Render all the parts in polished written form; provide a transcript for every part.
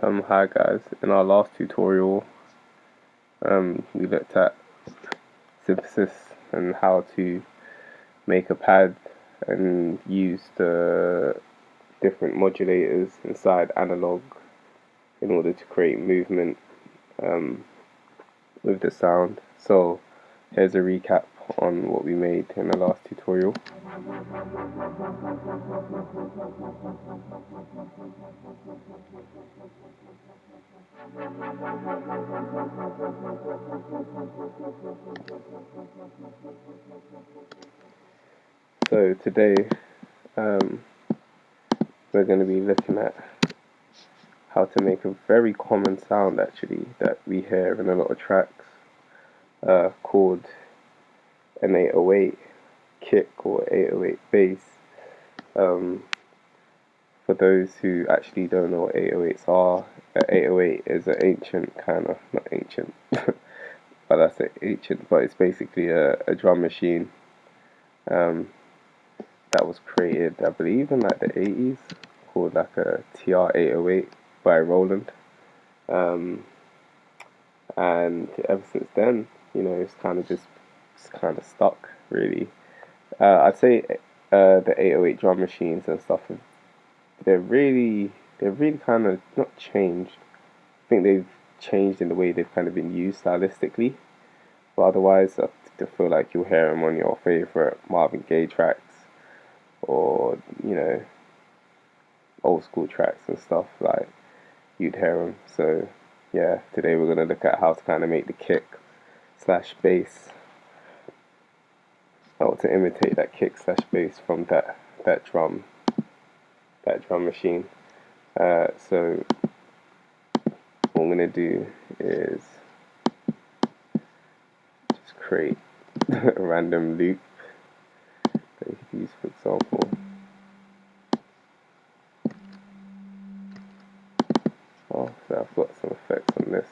Hi guys, in our last tutorial we looked at synthesis and how to make a pad and use the different modulators inside analog in order to create movement with the sound. So here's a recap on what we made in the last tutorial. So today we're going to be looking at how to make a very common sound actually that we hear in a lot of tracks called an 808 kick or 808 bass. For those who actually don't know what 808s are, an 808 is an ancient kind of, not ancient, but that's ancient, but it's basically a drum machine that was created, I believe, in like the 80s, called like a TR-808 by Roland. And ever since then, it's kind of stuck, really. I'd say the 808 drum machines and stuff, they're really kind of not changed. I think they've changed in the way they've kind of been used stylistically, but otherwise, I feel like you'll hear them on your favorite Marvin Gaye tracks, or old school tracks and stuff. Like, you'd hear them. So yeah, today we're gonna look at how to kind of make the kick slash bass, or to imitate that kick slash bass from that drum machine. So what I'm gonna do is just create a random loop that you could use, for example. Oh, so I've got some effects on this.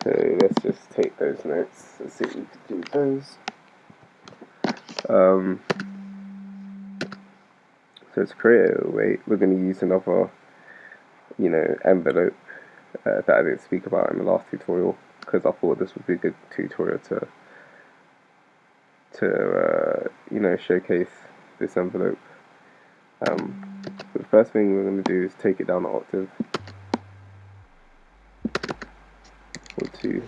So let's just take those notes and see if we can do those. So to create a weight, we're going to use another, envelope that I didn't speak about in the last tutorial, because I thought this would be a good tutorial to showcase this envelope. The first thing we're going to do is take it down an octave or two.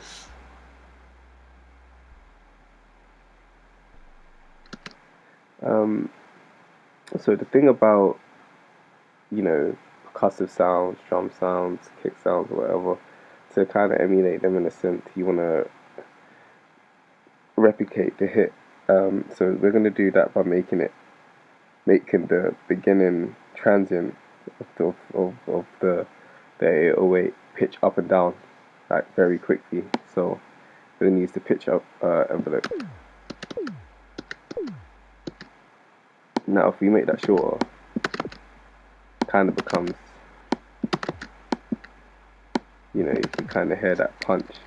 So the thing about percussive sounds, drum sounds, kick sounds, or whatever, to kind of emulate them in a synth, you want to replicate the hit. So we're going to do that by making the beginning transient of the 808 pitch up and down, like, very quickly. So we're going to use the pitch up envelope. Now if we make that shorter, kind of becomes, you can kind of hear that punch.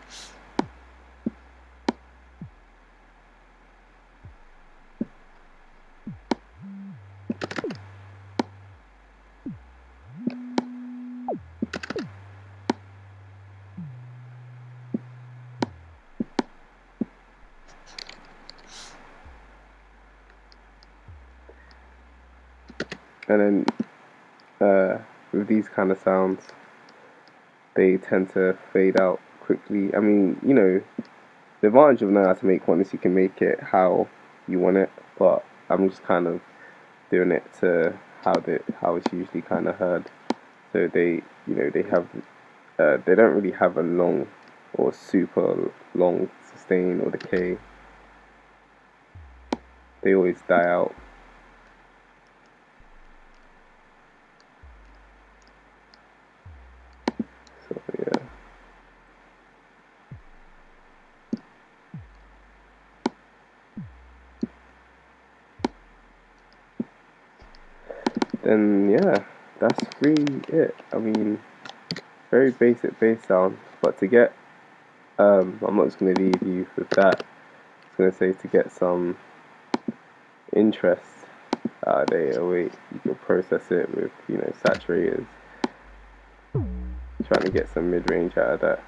And then with these kind of sounds, they tend to fade out quickly. I mean, the advantage of knowing how to make one is you can make it how you want it, but I'm just kind of doing it to how it's usually kind of heard. So they don't really have a long or super long sustain or decay. They always die out. then yeah, that's really it. I mean, very basic bass sound, but to get I'm not just gonna leave you with that. I was gonna say, to get some interest out of the 808, you can process it with, you know, saturators, trying to get some mid-range out of that.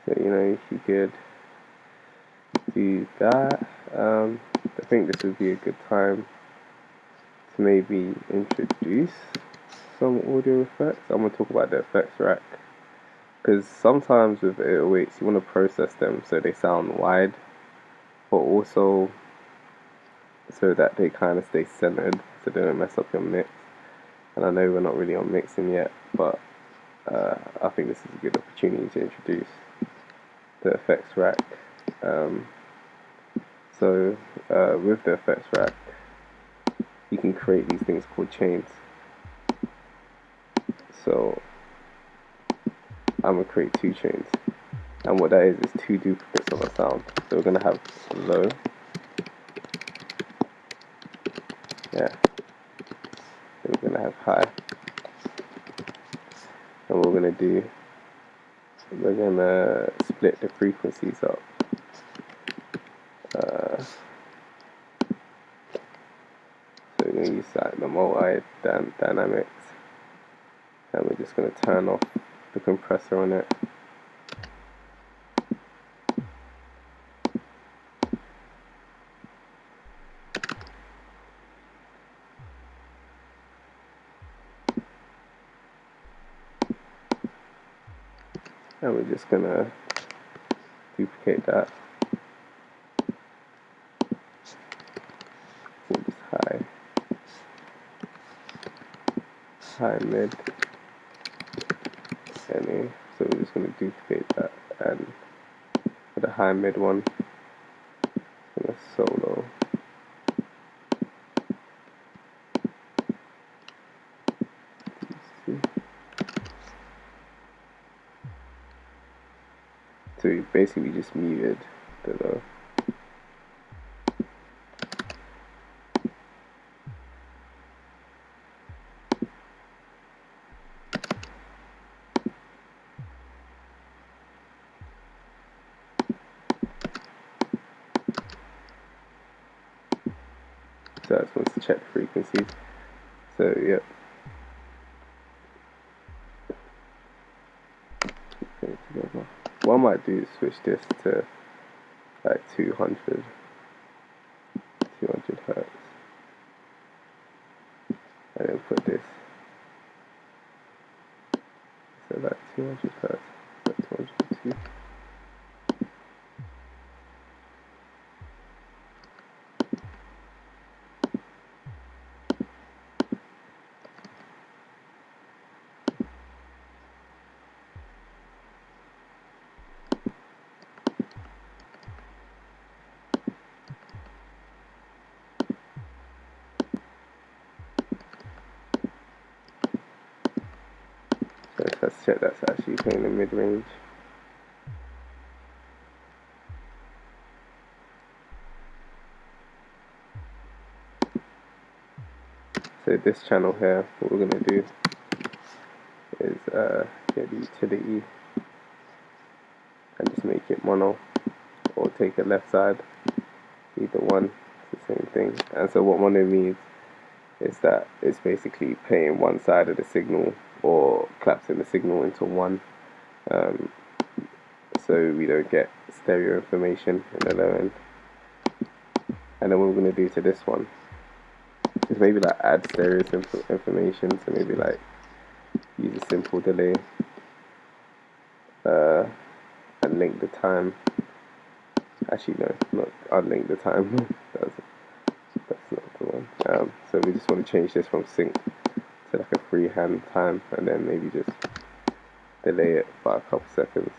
So, you know, if you could do that, I think this would be a good time to maybe introduce some audio effects. I'm going to talk about the effects rack, because sometimes with 808s you want to process them so they sound wide, but also so that they kind of stay centered, so they don't mess up your mix. And I know we're not really on mixing yet, but I think this is a good opportunity to introduce the effects rack. So with the effects rack, you can create these things called chains. So I'm going to create 2 chains, and what that is two duplicates of a sound. So we're going to have low, yeah, then we're going to have high, and what we're going to do, we're going to split the frequencies up. So we're going to use the multi-dynamics, and we're just going to turn off the compressor on it. And we're just going to duplicate that. We'll just high, mid, and A. So we're just going to duplicate that, and for the high mid one, I'm going to solo. So we basically just muted the low. So I just want to check the frequencies. So yep. Okay, together. What I might do is switch this to like 200 hertz, and then put this, so like 200 hertz, like 202. So let's check that's actually playing the mid-range. So this channel here, what we're going to do is get the utility and just make it mono, or take a left side, either one, it's the same thing. And so what mono means is that it's basically playing one side of the signal, or collapsing the signal into one, so we don't get stereo information in the low end. And then what we're going to do to this one is maybe like add stereo information, so maybe like use a simple delay, and link the time. Actually no, not unlink the time. that's not the one. So we just want to change this from sync to like a freehand time, and then maybe just delay it by a couple seconds.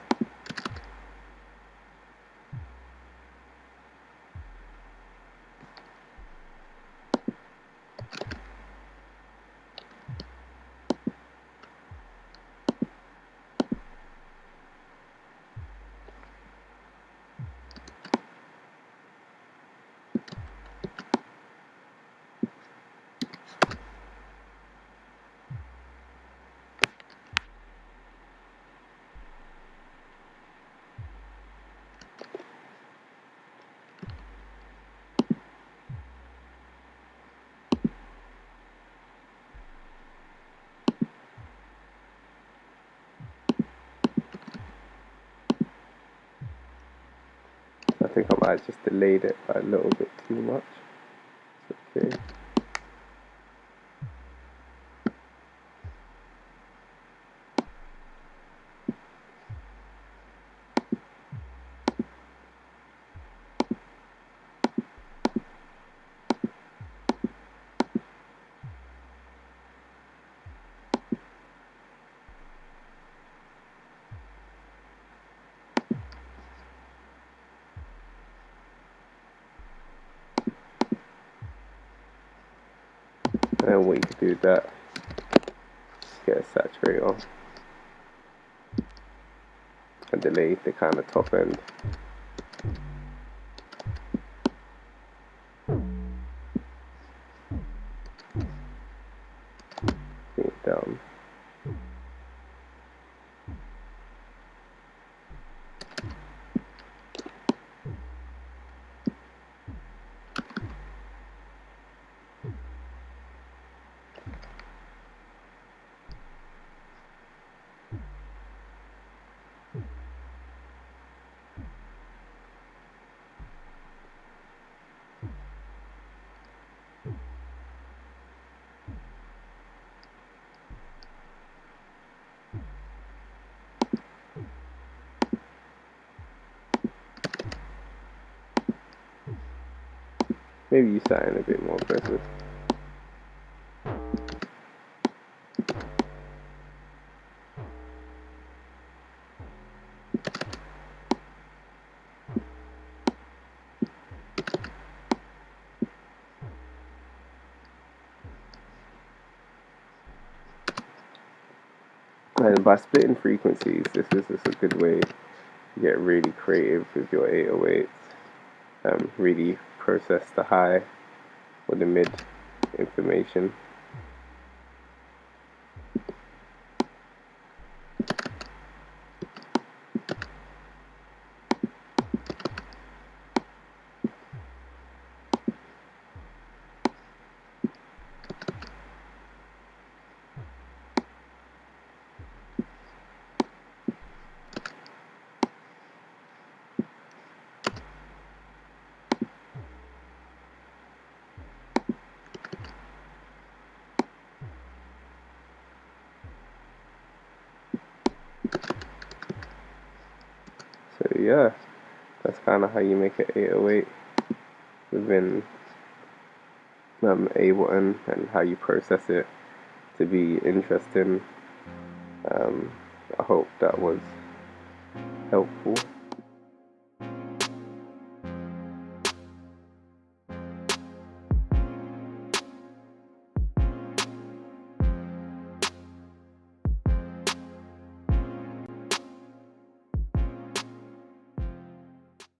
think I might have just delayed it by a little bit too much. Okay. And what you can do with that, just get a saturator and delay the kind of top end. Bring it down. Maybe use something a bit more aggressive. And by splitting frequencies, this is just a good way to get really creative with your 808s. Really process the high or the mid information. So yeah, that's kind of how you make an 808 within Ableton, and how you process it to be interesting. I hope that was helpful.